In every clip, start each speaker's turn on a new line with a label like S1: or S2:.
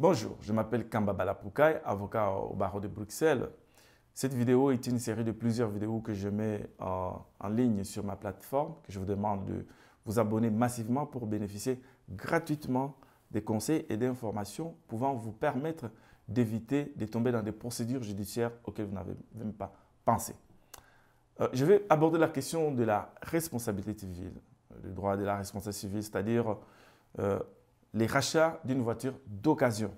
S1: Bonjour, je m'appelle Kamba Balapoukai, avocat au barreau de Bruxelles. Cette vidéo est une série de plusieurs vidéos que je mets en ligne sur ma plateforme, que je vous demande de vous abonner massivement pour bénéficier gratuitement des conseils et d'informations pouvant vous permettre d'éviter de tomber dans des procédures judiciaires auxquelles vous n'avez même pas pensé. Je vais aborder la question de la responsabilité civile, le droit de la responsabilité civile, c'est-à-dire les rachats d'une voiture d'occasion.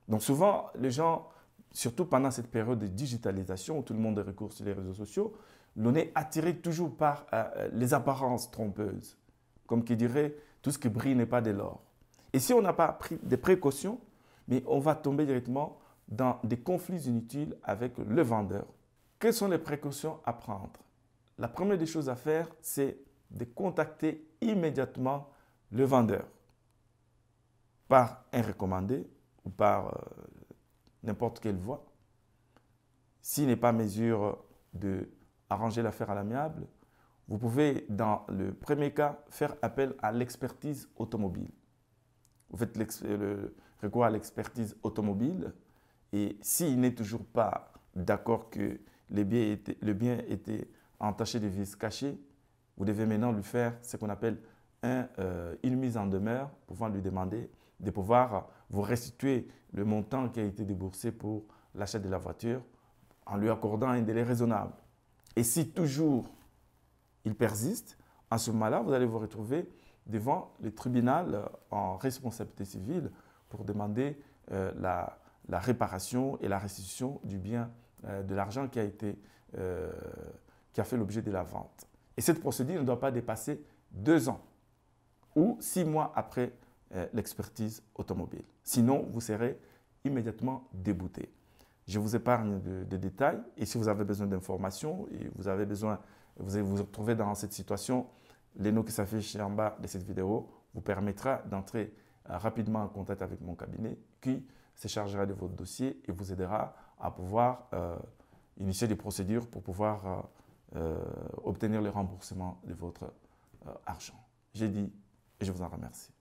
S1: Donc souvent, les gens, surtout pendant cette période de digitalisation où tout le monde recourt sur les réseaux sociaux, l'on est attiré toujours par les apparences trompeuses. Comme qui dirait, tout ce qui brille n'est pas de l'or. Et si on n'a pas pris des précautions, mais on va tomber directement dans des conflits inutiles avec le vendeur. Quelles sont les précautions à prendre? La première des choses à faire, c'est de contacter immédiatement le vendeur par un recommandé ou par n'importe quelle voie. S'il n'est pas en mesure d'arranger l'affaire à l'amiable, vous pouvez, dans le premier cas, faire appel à l'expertise automobile. Vous faites le recours à l'expertise automobile et s'il n'est toujours pas d'accord que le bien était entaché de vices cachés, vous devez maintenant lui faire ce qu'on appelle une mise en demeure, pouvant lui demander de pouvoir vous restituer le montant qui a été déboursé pour l'achat de la voiture en lui accordant un délai raisonnable. Et si toujours il persiste, en ce moment-là, vous allez vous retrouver devant le tribunal en responsabilité civile pour demander la réparation et la restitution du bien, de l'argent qui a fait l'objet de la vente. Et cette procédure ne doit pas dépasser 2 ans ou 6 mois après l'expertise automobile. Sinon, vous serez immédiatement débouté. Je vous épargne de détails et si vous avez besoin d'informations et vous allez vous retrouver dans cette situation, les noms qui s'affichent en bas de cette vidéo vous permettra d'entrer rapidement en contact avec mon cabinet qui se chargera de votre dossier et vous aidera à pouvoir initier des procédures pour pouvoir obtenir le remboursement de votre argent. J'ai dit et je vous en remercie.